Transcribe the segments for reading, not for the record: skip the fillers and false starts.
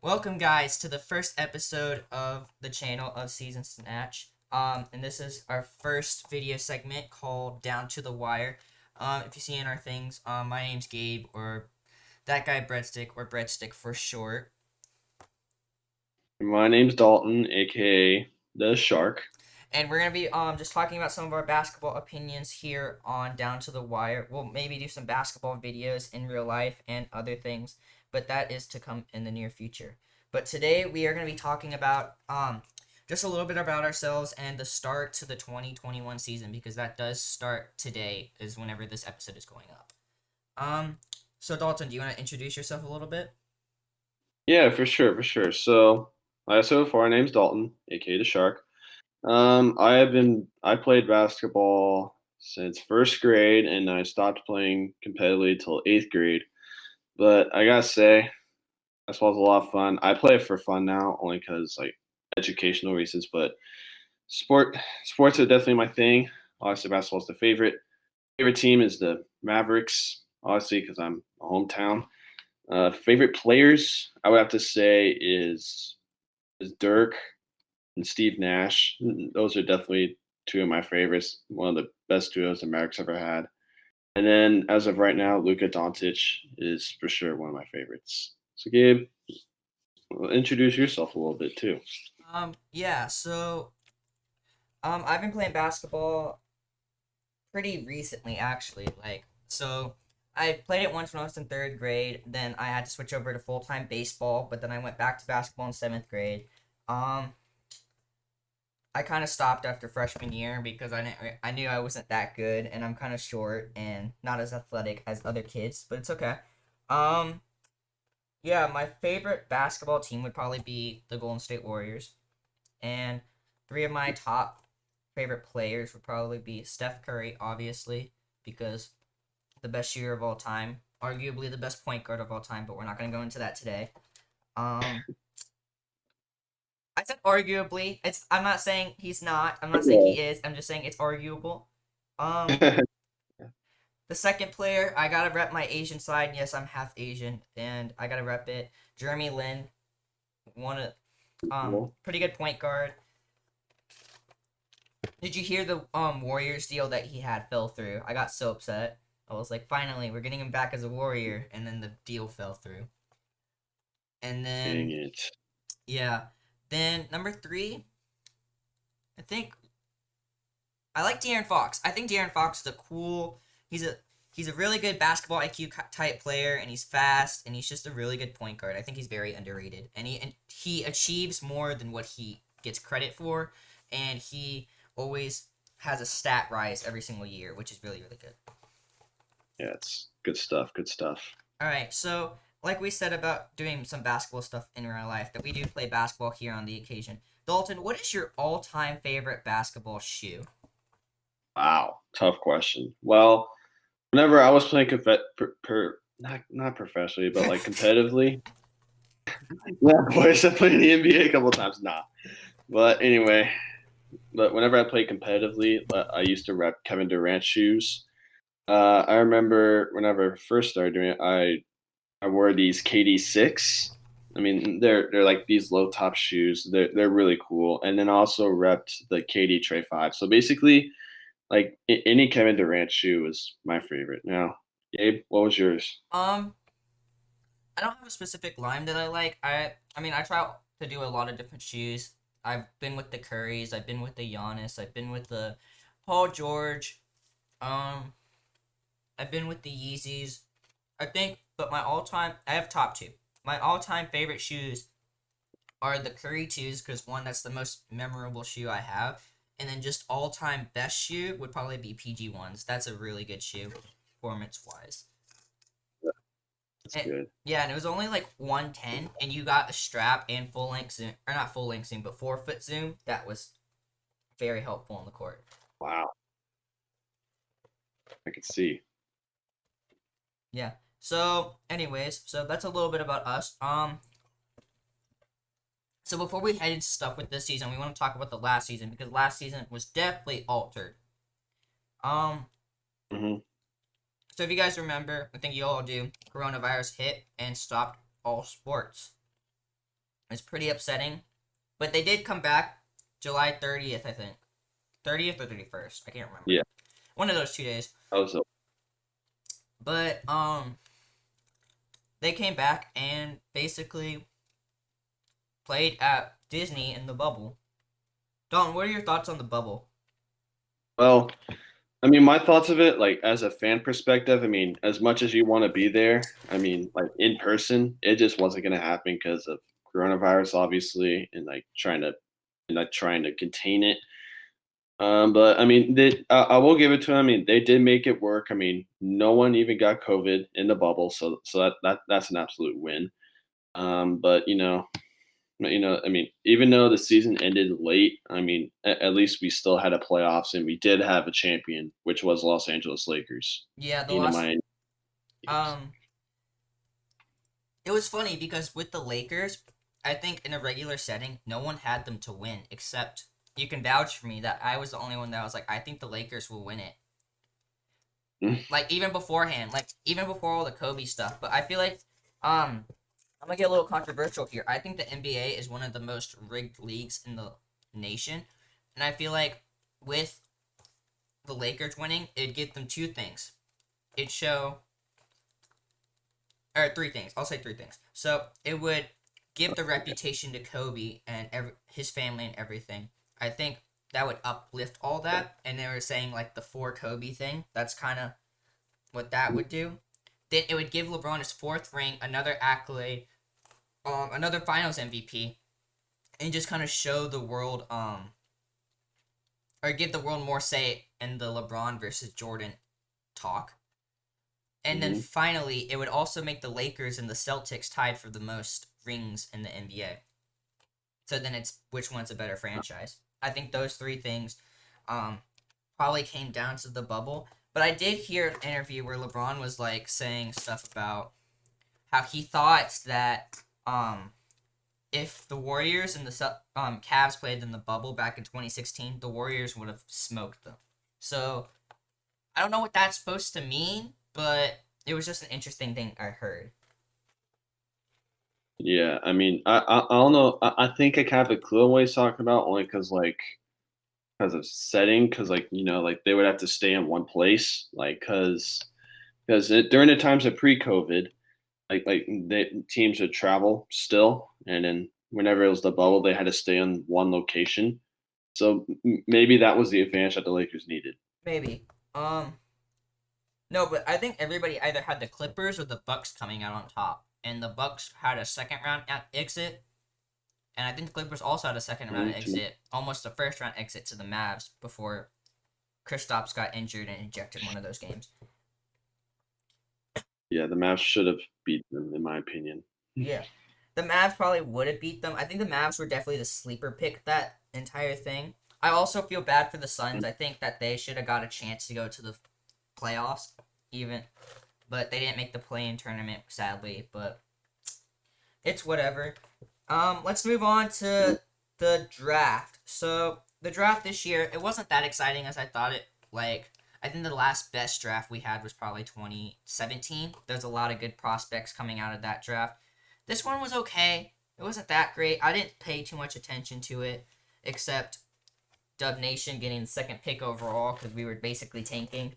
Welcome, guys, to the first episode of the channel of Season Snatch. And this is our first video segment called Down to the Wire. If you see in our things, my name's Gabe, or that guy Breadstick, or Breadstick for short. My name's Dalton, aka the Shark. And we're gonna be just talking about some of our basketball opinions here on Down to the Wire. We'll maybe do some basketball videos in real life and other things, but that is to come in the near future. But today we are gonna be talking about just a little bit about ourselves and the start to the 2021 season, because that does start today, is whenever this episode is going up. So Dalton, do you want to introduce yourself a little bit? Yeah, for sure. So, like I said before, my name's Dalton, aka the Shark. I played basketball since first grade, and I stopped playing competitively till eighth grade. But I gotta say, basketball was a lot of fun. I play it for fun now, only because like educational reasons. But sports are definitely my thing. Obviously, basketball is the favorite team is the Mavericks, obviously because I'm a hometown. Favorite players, I would have to say is Dirk and Steve Nash. Those are definitely two of my favorites. One of the best duos the Mavericks ever had. And then as of right now, Luka Doncic is for sure one of my favorites. So Gabe, introduce yourself a little bit too. Yeah. I've been playing basketball pretty recently, actually. I played it once when I was in third grade. Then I had to switch over to full time baseball, but then I went back to basketball in seventh grade. Um, I kind of stopped after freshman year because I knew I wasn't that good, and I'm kind of short and not as athletic as other kids, but it's okay. Um, yeah, my favorite basketball team would probably be the Golden State Warriors, and three of my top favorite players would probably be Steph Curry, obviously, because the best shooter of all time, arguably the best point guard of all time, but we're not going to go into that today. Um, I said arguably. I'm not saying he's not. I'm not saying he is. I'm just saying it's arguable. Um, the second player, I gotta rep my Asian side. Yes, I'm half Asian, and I gotta rep it. Jeremy Lin, one of pretty good point guard. Did you hear the Warriors deal that he had fell through? I got so upset. I was like, finally, we're getting him back as a Warrior, and then the deal fell through. And Dang then, it. yeah. Then number three, I think I like De'Aaron Fox. I think De'Aaron Fox is a cool. He's a he's a really good basketball IQ type player, and he's fast, and he's just a really good point guard. I think he's very underrated, and he achieves more than what he gets credit for, and he always has a stat rise every single year, which is really good. Yeah, it's good stuff. Good stuff. All right, so like we said about doing some basketball stuff in real life, that we do play basketball here on the occasion. Dalton, what is your all-time favorite basketball shoe? Wow, tough question. Well, whenever I was playing not professionally, but like competitively. Yeah, boys, I played in the NBA a couple of times. Nah, but anyway, but whenever I played competitively, I used to rep Kevin Durant shoes. I remember whenever I first started doing it, I wore these KD 6. I mean, they're like these low top shoes. They're really cool. And then I also repped the KD Trey 5. So basically, like any Kevin Durant shoe was my favorite. Now, Gabe, what was yours? Um, I don't have a specific line that I like. I mean, I try to do a lot of different shoes. I've been with the Currys. I've been with the Giannis. I've been with the Paul George. Um, I've been with the Yeezys. I think, but I have top two. My all-time favorite shoes are the Curry twos, because one, that's the most memorable shoe I have, and then just all-time best shoe would probably be PG ones. That's a really good shoe, performance-wise. That's And, good. yeah, and it was only like 110, and you got a strap and full length zoom, or not full length zoom, but 4 foot zoom. That was very helpful on the court. Wow, I could see. Yeah. So, anyways, so that's a little bit about us. So before we head into stuff with this season, we want to talk about the last season, because last season was definitely altered. Um, Hmm. so if you guys remember, I think you all do, coronavirus hit and stopped all sports. It's pretty upsetting. But they did come back July 30th, I think. 30th or 31st. I can't remember. Yeah, One of those 2 days. I was. But they came back and basically played at Disney in the bubble. Don, what are your thoughts on the bubble? Well, I mean, my thoughts of it, like as a fan perspective, I mean, as much as you want to be there, I mean, like in person, it just wasn't going to happen because of coronavirus, obviously, and like trying to contain it. But I mean, I will give it to them. I mean, they did make it work. I mean, no one even got COVID in the bubble, so that's an absolute win. But I mean, even though the season ended late, I mean, at least we still had a playoffs and we did have a champion, which was Los Angeles Lakers. Yeah, the You know, last my um it was funny because with the Lakers, I think in a regular setting, no one had them to win except you can vouch for me that I was the only one that was like, I think the Lakers will win it. Like even beforehand, like even before all the Kobe stuff. But I feel like I'm gonna get a little controversial here. I think the NBA is one of the most rigged leagues in the nation. And I feel like with the Lakers winning, it'd give them two things. It'd show or three things. I'll say three things. So it would give the reputation to Kobe and his family and everything. I think that would uplift all that. And they were saying like the for Kobe thing. That's kind of what that would do. Then it would give LeBron his fourth ring, another accolade, another Finals MVP, and just kind of show the world, or give the world more say in the LeBron versus Jordan talk. And then Mhm. finally, it would also make the Lakers and the Celtics tied for the most rings in the NBA. So then it's which one's a better franchise. I think those three things um, probably came down to the bubble. But I did hear an interview where LeBron was like saying stuff about how he thought that if the Warriors and the Cavs played in the bubble back in 2016, the Warriors would have smoked them. So I don't know what that's supposed to mean, but it was just an interesting thing I heard. Yeah, I mean, I don't know. I think I kind of have a clue on what he's talking about, only because of setting, because like they would have to stay in one place, like because during the times of pre-COVID, like the teams would travel still, and then whenever it was the bubble, they had to stay in one location. So maybe that was the advantage that the Lakers needed. Maybe. No, but I think everybody either had the Clippers or the Bucks coming out on top, and the Bucks had a second round exit, and I think the Clippers also had a second round Mhm. exit, almost a first round exit to the Mavs before Kristaps got injured and ejected one of those games. Yeah, the Mavs should have beat them, in my opinion. Yeah. The Mavs probably would have beat them. I think the Mavs were definitely the sleeper pick that entire thing. I also feel bad for the Suns. I think that they should have got a chance to go to the playoffs, even, but they didn't make the play-in tournament, sadly. But it's whatever. Let's move on to the draft. So the draft this year, it wasn't that exciting as I thought it. Like, I think the last best draft we had was probably 2017. There's a lot of good prospects coming out of that draft. This one was okay. It wasn't that great. I didn't pay too much attention to it, except Dub Nation getting the second pick overall because we were basically tanking.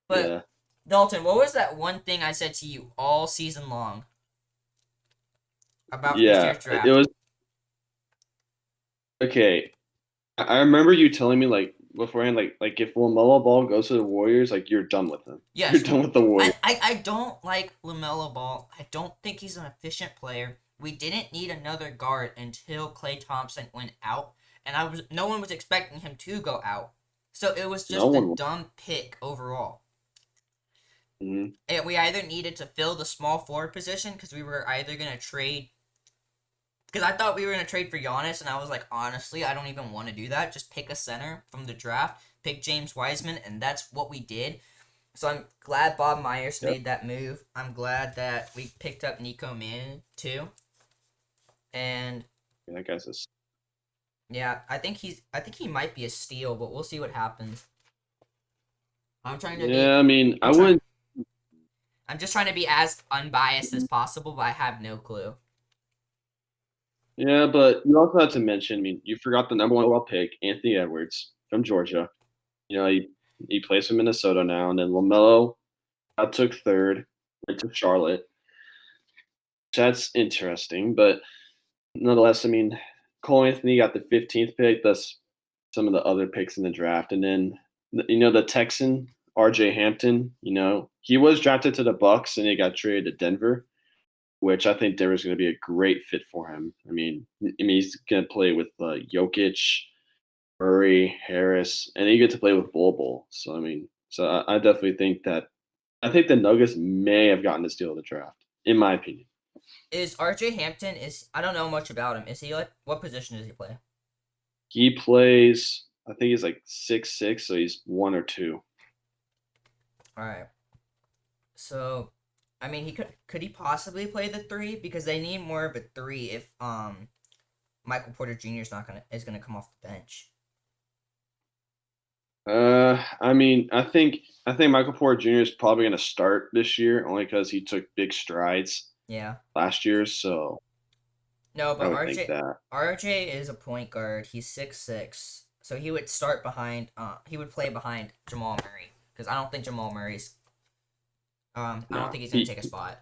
But Yeah, Dalton, what was that one thing I said to you all season long about this yeah, year's it draft? was okay. I remember you telling me like beforehand, like if Lamelo Ball goes to the Warriors, like you're done with him. You're Yes, done with the Warriors. I don't like LaMelo Ball. I don't think he's an efficient player. We didn't need another guard until Klay Thompson went out, and no one was expecting him to go out. So it was No just a one. dumb pick overall. Mhm. And we either needed to fill the small forward position because we were either gonna trade. Because I thought we were gonna trade for Giannis, and I was like, honestly, I don't even want to do that. Just pick a center from the draft, pick James Wiseman, and that's what we did. So I'm glad Bob Myers Yep. made that move. I'm glad that we picked up Nico Mann too. And Yeah, that guy's a. yeah, I think he might be a steal, but we'll see what happens. I'm trying to be Yeah, I mean, I'm I trying wouldn't. I'm just trying to be as unbiased as possible, but I have no clue. Yeah, but you also have to mention. I mean, you forgot the number one overall pick, Anthony Edwards from Georgia. He plays for Minnesota now, and then Lamelo took third, went to Charlotte. That's interesting, but nonetheless, I mean, Cole Anthony got the 15th pick. That's some of the other picks in the draft, and then the Texan R.J. Hampton. He was drafted to the Bucks, and he got traded to Denver, which I think Denver's going to be a great fit for him. I mean, he's going to play with Jokic, Murray, Harris, and he get to play with Bol. So I definitely think that I think the Nuggets may have gotten the steal of the draft, in my opinion. Is RJ Hampton is I don't know much about him. Is he like what position does he play? He plays. I think he's like 6'6", so he's 1 or 2. All right. So, I mean, he could he possibly play the three because they need more of a three if Michael Porter Jr. is gonna come off the bench. I think Michael Porter Jr. is probably going to start this year only because he took big strides Yeah. last year. So No, I but would think that. RJ is a point guard. He's 6'6", so he would start behind. He would play behind Jamal Murray because I don't think Jamal Murray's. I don't No, think he's gonna take a spot.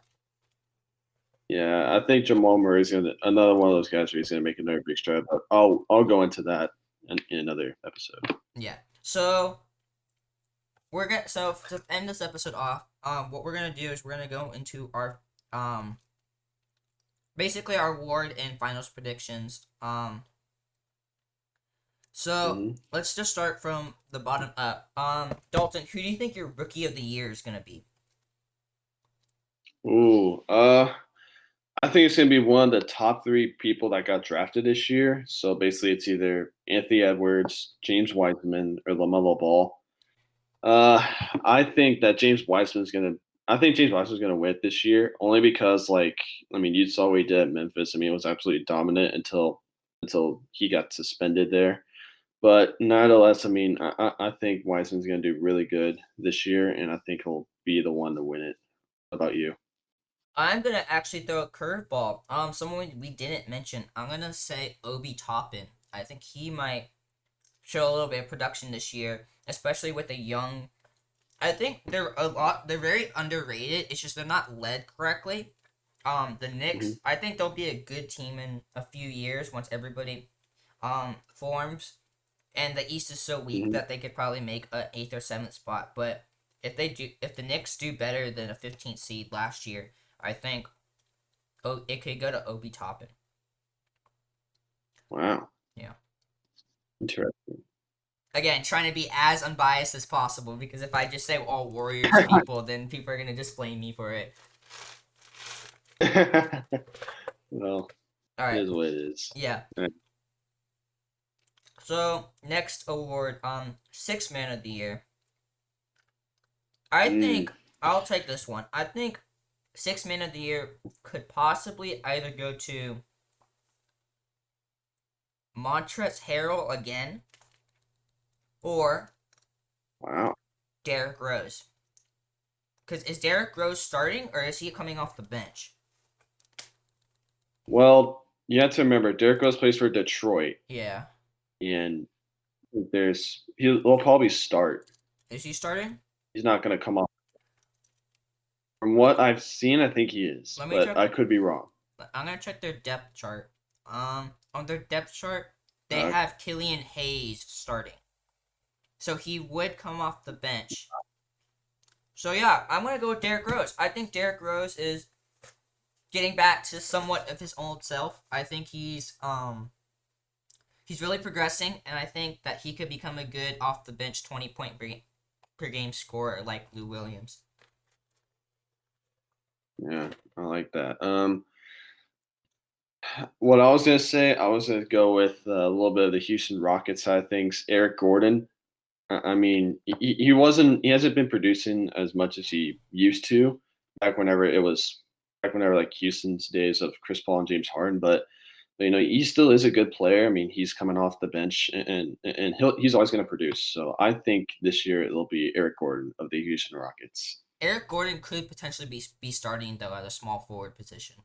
yeah, I think Jamal Murray's gonna another one of those guys where he's gonna make another big stride. But I'll go into that in another episode. Yeah. So to end this episode off, what we're gonna do is we're gonna go into our basically our award and finals predictions. So Mhm. let's just start from the bottom up. Dalton, who do you think your rookie of the year is gonna be? Ooh, I think it's gonna be one of the top three people that got drafted this year. So basically, it's either Anthony Edwards, James Wiseman, or Lamelo Ball. Uh, I think that James Wiseman's gonna. I think James Wiseman's gonna win it this year, only because, you saw what he did at Memphis. I mean, it was absolutely dominant until he got suspended there. But nonetheless, I think Wiseman's gonna do really good this year, and I think he'll be the one to win it. How about you? I'm gonna actually throw a curveball. Someone we didn't mention. I'm gonna say Obi Toppin. I think he might show a little bit of production this year, especially with a young. I think they're a lot. They're very underrated. It's just they're not led correctly. The Hmm. Knicks. I think they'll be a good team in a few years once everybody forms. And the East is so weak Hmm. that they could probably make a eighth or seventh spot. But if the Knicks do better than a 15th seed last year, I think it could go to Obi Toppin. Wow, Yeah. interesting. Again, trying to be as unbiased as possible because if I just say all Warriors people, then people are gonna just blame me for it. Well, All it right. is what it is. Yeah. So next award, sixth man of the year. I Mm, think I'll take this one. I think sixth man of the year could possibly either go to Montrezl Harrell again or wow. Derrick Rose. Because is Derrick Rose starting or is he coming off the bench? Well, you have to remember, Derrick Rose plays for Detroit, Yeah. and he'll probably start. Is he starting? He's not going to come off. From what I've seen, I think he is, Let me but check. I could be wrong. I'm gonna check their depth chart. On their depth chart, they Uh, have Killian Hayes starting, so he would come off the bench. So yeah, I'm gonna go with Derrick Rose. I think Derrick Rose is getting back to somewhat of his old self. I think he's really progressing, and I think that he could become a good off the bench 20-point per game scorer like Lou Williams. yeah, I like that. What I was gonna say, I was gonna go with a little bit of the Houston Rockets side of things. Eric Gordon. He hasn't been producing as much as he used to back whenever like Houston's days of Chris Paul and James Harden. But he still is a good player. I mean, he's coming off the bench and he's always going to produce. So I think this year it'll be Eric Gordon of the Houston Rockets. Eric Gordon could potentially be starting though at a small forward position.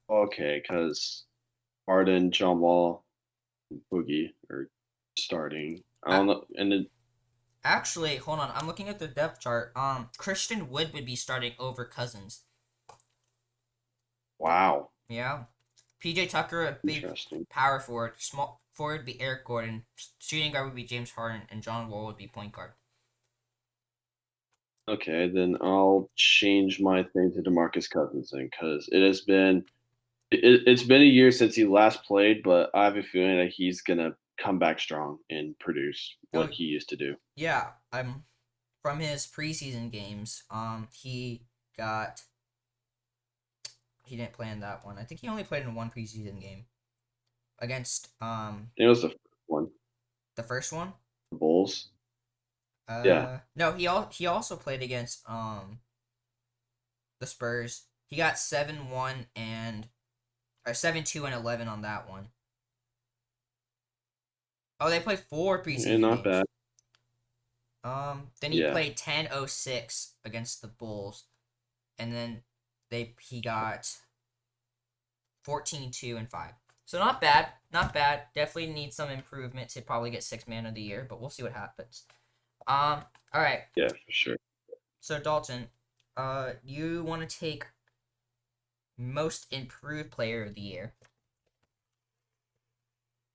Okay, because Harden, John Wall, Boogie are starting. I A- don't know, and then Actually, hold on. I'm looking at the depth chart. Christian Wood would be starting over Cousins. wow, Yeah. PJ Tucker would be interesting. power forward. Small forward would be Eric Gordon. Shooting guard would be James Harden, and John Wall would be point guard. Okay, then I'll change my thing to DeMarcus Cousins then, because it's been a year since he last played, but I have a feeling that he's gonna come back strong and produce what Oh he used to do. yeah. From his preseason games. Got he didn't play in that one. I think he only played in one preseason game against I think it was the first one, the first one. the Bulls. Yeah, No, he also played against the Spurs. He got 7-1 and or 7-2 and 11 on that one. Oh, they played four and preseason not games. bad. Then he Yeah, played 10-06 against the Bulls, and then he got 14-2 and 5. So not bad, not bad. Definitely needs some improvement to probably get sixth man of the year, but we'll see what happens. All right. yeah, for sure. So Dalton, you want to take most improved player of the year?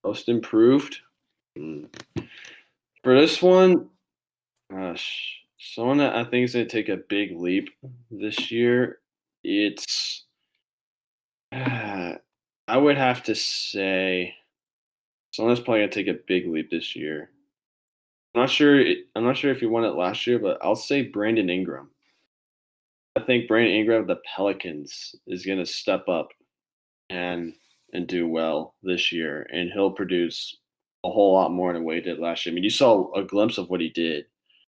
Most improved. Hmm. For this one, gosh, someone that I think is going to take a big leap this year, it's I would have to say someone that's probably going to take a big leap this year. I'm not sure if he won it last year, but I'll say Brandon Ingram. I think Brandon Ingram of the Pelicans is going to step up and do well this year, and he'll produce a whole lot more than what he did last year. I mean, you saw a glimpse of what he did,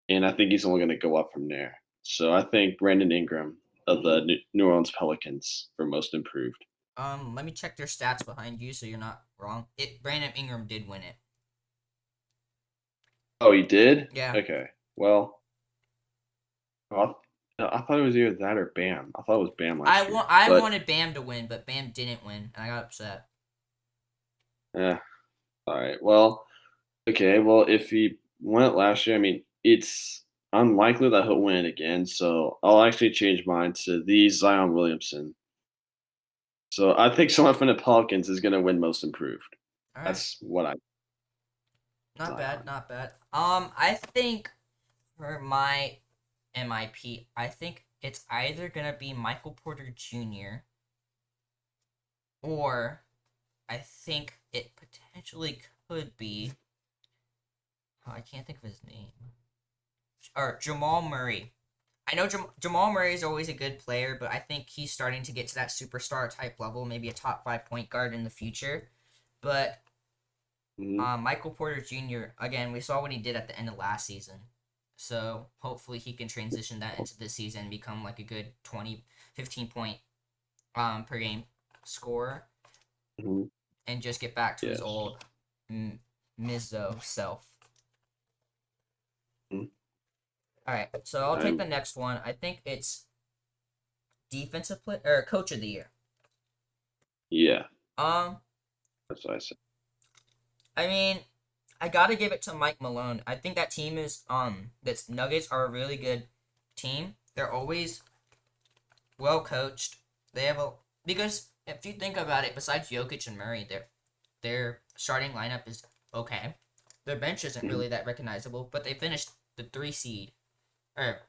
and I think he's only going to go up from there. So I think Brandon Ingram of the New Orleans Pelicans for most improved. Let me check their stats behind you so you're not wrong. Brandon Ingram did win it. Oh, he did? Yeah. Okay. Well, I thought it was either that or Bam. I thought it was Bam last year. I But wanted Bam to win, but Bam didn't win, and I got upset. yeah, all right. Well, okay. Well, if he won it last year, I mean, it's unlikely that he'll win it again. So I'll actually change mine to the Zion Williamson. So I think someone from the Pelicans is going to win most improved. All right. That's what I Not bad, Zion. not bad. I think for my MIP, I think it's either gonna be Michael Porter Jr. or I think it potentially could be. Oh, I can't think of his name. Or Jamal Murray. I know Jamal Murray is always a good player, but I think he's starting to get to that superstar type level, maybe a top five point guard in the future. But Mhm. Michael Porter Jr. again, we saw what he did at the end of last season. So hopefully he can transition that into this season and become like a good 20, 15 point per game scorer Mhm. and just get back to his Yes. old Mizzo self. Mhm. All right, so I'll take I'm the next one. I think it's defensive play or coach of the year. yeah. Um, That's what I said. I mean, I gotta give it to Mike Malone. I think that team is that's Nuggets are a really good team. They're always well coached. They have a because if you think about it, besides Jokic and Murray, their starting lineup is okay. Their bench isn't Mhm. really that recognizable, but they finished the 3 seed or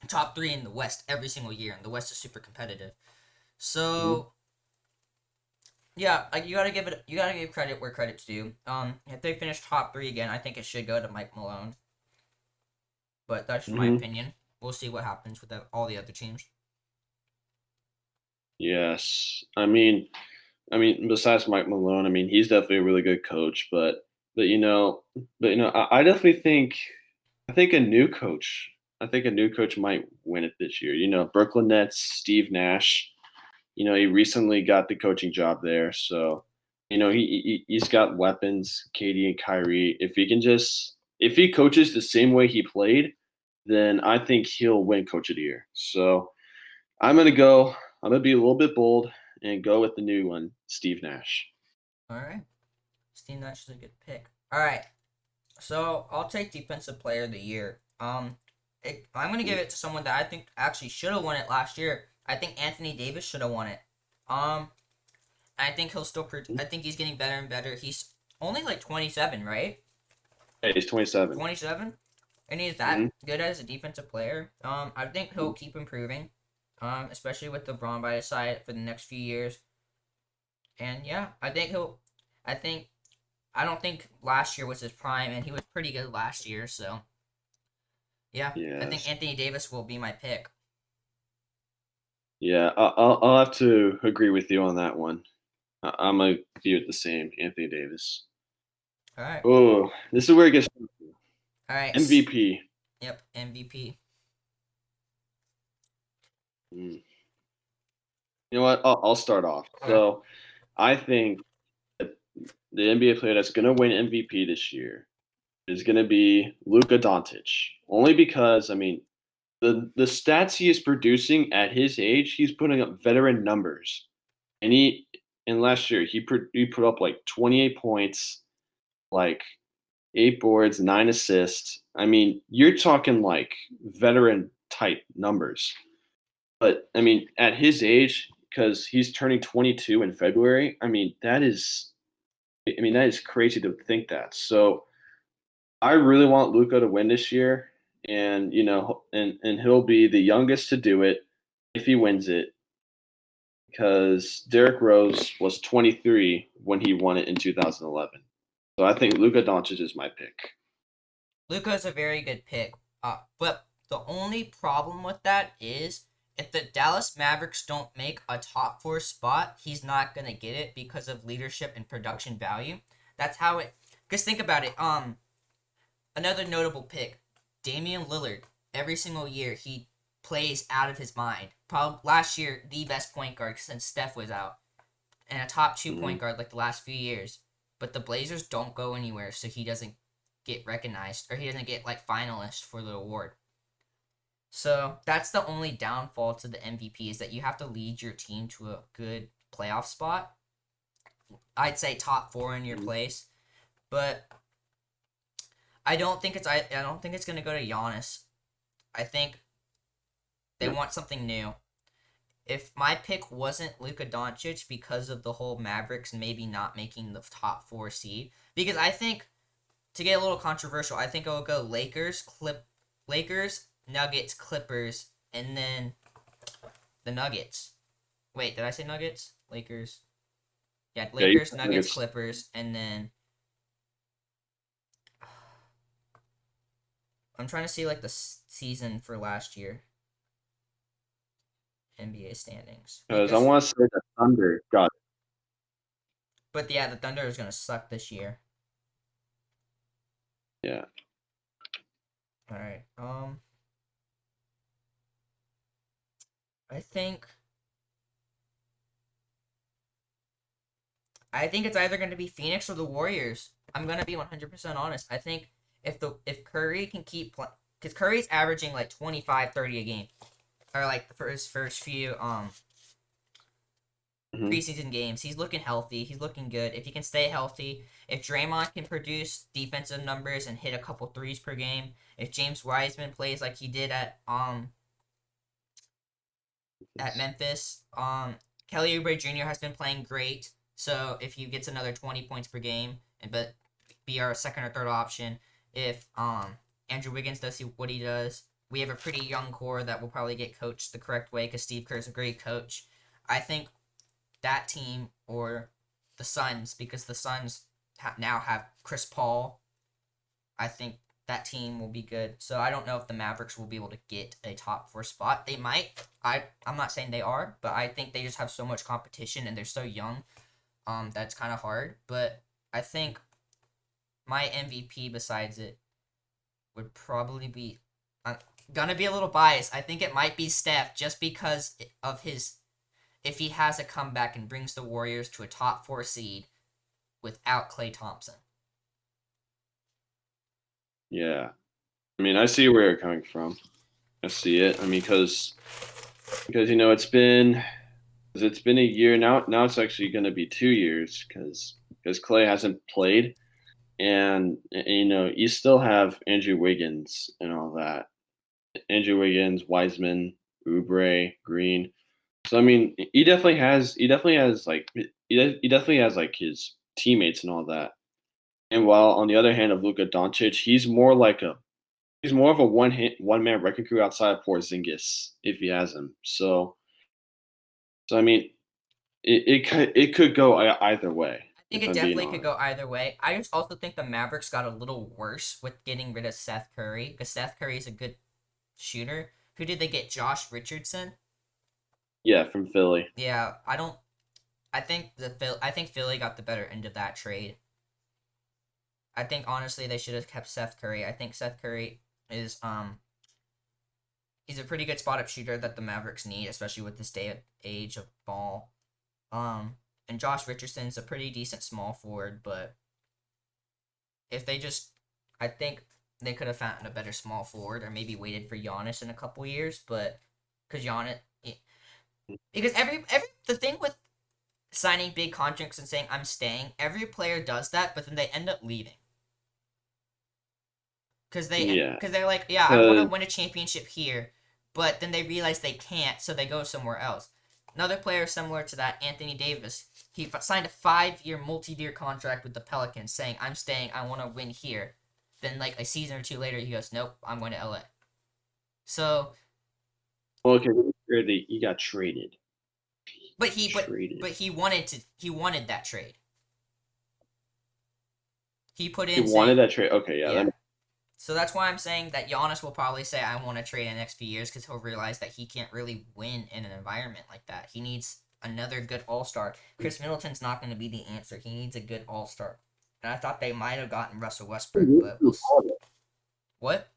top three in the West every single year, and the West is super competitive. Mhm. So yeah, like you gotta give credit where credit's due. If they finish top three again, I think it should go to Mike Malone. But that's just my Mhm. opinion. We'll see what happens with all the other teams. Yes. Besides Mike Malone, I mean, he's definitely a really good coach, but I definitely think I think a new coach. I think a new coach might win it this year. Brooklyn Nets, Steve Nash. He recently got the coaching job there, so he's got weapons, Katie and Kyrie. If he coaches the same way he played, then I think he'll win Coach of the Year. So I'm gonna go. I'm gonna be a little bit bold and go with the new one, Steve Nash. All right. Steve Nash is a good pick. All right. So I'll take Defensive Player of the Year. I'm gonna give it to someone that I think actually should have won it last year. I think Anthony Davis should have won it. I think he'll still. I think he's getting better and better. He's only like 27, right? Yeah, he's 27. 27, and he's that good as a defensive player. I think he'll keep improving. Especially with LeBron by his side for the next few years. And yeah, I think he'll. I think. I don't think last year was his prime, and he was pretty good last year. So yeah, I think Yes. Anthony Davis will be my pick. Yeah, I'll have to agree with you on that one. I'm gonna view it the same, Anthony Davis. All right. Oh, this is where it gets All right. MVP. Yep, MVP. You know what? I'll start off. So I think that the NBA player that's going to win MVP this year is going to be Luka Doncic. Only because, I mean, the stats he is producing at his age, he's putting up veteran numbers. And last year he put up like 28 points, like 8 boards, 9 assists. I mean, you're talking like veteran type numbers. But I mean, at his age, because he's turning 22 in February, that is crazy to think that. So I really want Luka to win this year, and and he'll be the youngest to do it if he wins it, because Derrick Rose was 23 when he won it in 2011. So I think Luka Doncic is my pick. Luka is a very good pick. But the only problem with that is if the Dallas Mavericks don't make a top 4 spot, he's not gonna get it because of leadership and production value. That's how it. Because think about it. Another notable pick, Damian Lillard. Every single year he plays out of his mind. Probably last year the best point guard since Steph was out, and a top 2 point guard like the last few years. But the Blazers don't go anywhere, so he doesn't get recognized, or he doesn't get like finalist for the award. So that's the only downfall to the MVP, is that you have to lead your team to a good playoff spot. I'd say top 4 in your place, but I don't think it's gonna go to Giannis. I think they want something new. If my pick wasn't Luka Doncic because of the whole Mavericks maybe not making the top 4 seed, because I think, to get a little controversial, I think it will go Lakers, Nuggets, Clippers, and then the Nuggets. Wait, did I say Nuggets? Lakers. Yeah, Lakers, Nuggets, Clippers, and then I'm trying to see like the season for last year. NBA standings. Because I want to say the Thunder got it. But yeah, the Thunder is gonna suck this year. Yeah. All right. I think it's either going to be Phoenix or the Warriors. I'm going to be 100% honest. I think if Curry can keep playing, because Curry's averaging like 25, 30 a game, or like for his first few preseason games, he's looking healthy. He's looking good. If he can stay healthy, if Draymond can produce defensive numbers and hit a couple threes per game, if James Wiseman plays like he did at Memphis, Kelly Oubre Jr. has been playing great. So if he gets another 20 points per game, but be our second or third option, if Andrew Wiggins does what he does, we have a pretty young core that will probably get coached the correct way because Steve Kerr's a great coach. I think that team, or the Suns, because the Suns now have Chris Paul, I think that team will be good. So I don't know if the Mavericks will be able to get a top 4 spot. They might. I'm not saying they are, but I think they just have so much competition and they're so young. That's kind of hard. But I think my MVP besides it would probably be. I'm gonna be a little biased. I think it might be Steph, just because of his. If he has a comeback and brings the Warriors to a top 4 seed without Klay Thompson. Yeah. I see where you're coming from. I see it. Because it's been a year now. Now it's actually going to be 2 years, because because Clay hasn't played, and you still have Andrew Wiggins and all that. Andrew Wiggins, Wiseman, Oubre, Green. So I mean, he definitely has like his teammates and all that. And while on the other hand of Luka Doncic, he's more of a one man wrecking crew outside of Porzingis if he has him. So I mean, it could go either way I think if it I'm being definitely could honest. go either way. I just also think the Mavericks got a little worse with getting rid of Seth Curry because Seth Curry is a good shooter. Who did they get? Josh Richardson. Yeah, from Philly. Yeah, I don't. I think Philly got the better end of that trade. I think honestly they should have kept Seth Curry. I think Seth Curry is he's a pretty good spot up shooter that the Mavericks need, especially with this day and age of ball. Um, and Josh Richardson's a pretty decent small forward, but if they just, I think they could have found a better small forward or maybe waited for Giannis in a couple years, but because Giannis, because every the thing with signing big contracts and saying I'm staying, every player does that, but then they end up leaving Yeah, because they're like, yeah, I want to 'cause win a championship here, but then they realize they can't, so they go somewhere else. Another player similar to that, Anthony Davis, he signed a 5-year, multi-year contract with the Pelicans, saying, "I'm staying. I want to win here." Then, like a season or two later, he goes, "Nope, I'm going to LA." So, well, okay, he got traded. but he, but Traded. but he wanted that trade. He put He in saying, wanted that trade. Okay, yeah, yeah. So that's why I'm saying that Giannis will probably say, "I want to trade in the next few years," because he'll realize that he can't really win in an environment like that. He needs another good All Star. Chris Middleton's not going to be the answer. He needs a good All Star. And I thought they might have gotten Russell Westbrook, but what?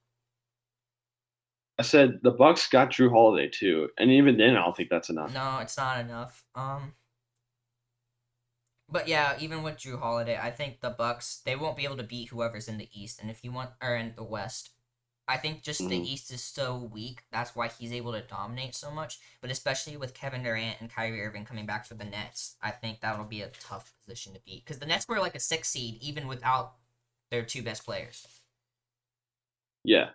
I said the Bucks got Drew Holiday too, and even then, I don't think that's enough. No, it's not enough. But yeah, even with Drew Holiday, I think the Bucks they won't be able to beat whoever's in the East, and if you want or in the West. I think just the Mhm. East is so weak. That's why he's able to dominate so much. But especially with Kevin Durant and Kyrie Irving coming back for the Nets, I think that'll be a tough position to beat. Because the Nets were like a 6 seed even without their two best players. Yeah,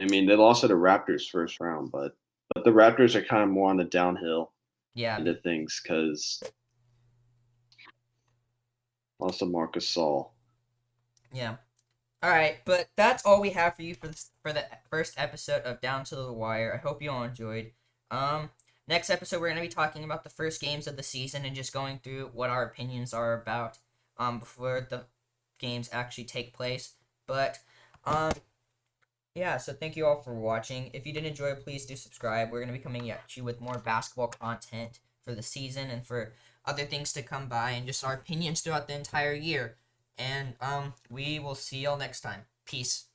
I mean they lost to the Raptors first round, but the Raptors are kind of more on the downhill Yeah, into things because also Marcus Saul. yeah. All right, but that's all we have for you for the first episode of Down to the Wire. I hope you all enjoyed. Um, Next episode we're gonna be talking about the first games of the season and just going through what our opinions are about before the games actually take place. But um yeah, so thank you all for watching. If you did enjoy, please do subscribe. We're gonna be coming at you with more basketball content for the season and for other things to come by and just our opinions throughout the entire year. And we will see y'all next time. Peace.